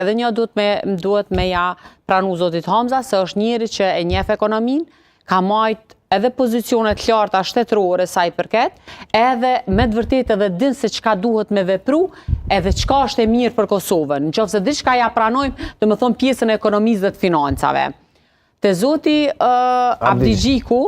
edhe një duhet me ja pranu zotit Hamza, se është njëri që e njeh ekonominë, ka majt edhe pozicionet larta shtetërore sa i përket, edhe me të vërtetë edhe din se çka duhet me vepru, edhe çka është e mirë për Kosovën. Nëse diçka ja pranojmë, domethënë pjesën e ekonomisë dhe të financave. Te zoti Abdi Gjiku,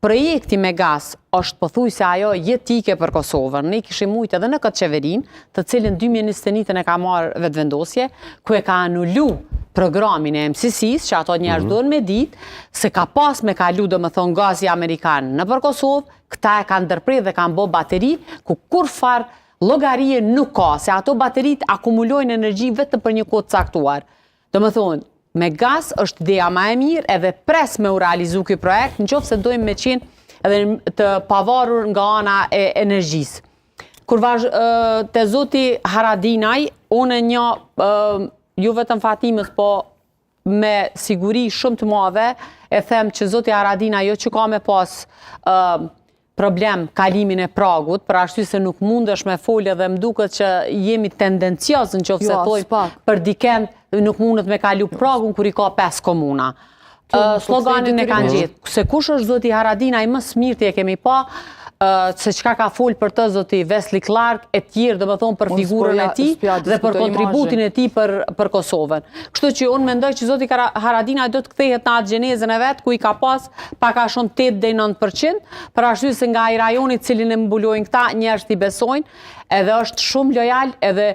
projekti me gas është pothuajse ajo jetike për Kosovën. Ne kishim mujt edhe në këtë qeverinë, të cilin 2021 e ka marrë vetëvendosje, ku e ka anulu programin e MCC-s, që ato njerëz duhen me ditë se ka pas me kalu domethënë gazi amerikan në për Kosovë, këta e kanë ndërprer dhe kanë bë bateri ku kurfar llogarie nuk ka, se ato bateritë akumulojnë energji vetëm për një kohë caktuar. Domethënë me gaz është ideja më e mirë edhe pres me u realizu ky projekt, nëse dojmë me qenë edhe të pavarur nga ana e energjisë. Kur te zoti Haradinaj, unë një ju vetëm Fatimës, po me siguri shumë të madhe, e them që zoti Haradinaj jo që ka me pas problem kalimin e pragut, për arsye se nuk mundesh me folje dhe më duket që jemi tendencios nëse thoj për dikend nuk mundet me kalu pragun kur i ka 5 komuna. Sloganin e kanë gjetë. Se kush është zoti Haradinaj më së miri e kemi pa, se çka ka fol për të zoti Wesley Clark e tjerë, domethënë për figurën e tij dhe për kontributin e tij për Kosovën. Kështu që unë mendoj që zoti Haradinaj do të kthehet në atë gjenezën e vet ku i ka pas pak a shumë 8 deri 9%, për arsye se nga ai rajoni i cilin e mbulojnë këta njerëz i besojnë, edhe është shumë lojal edhe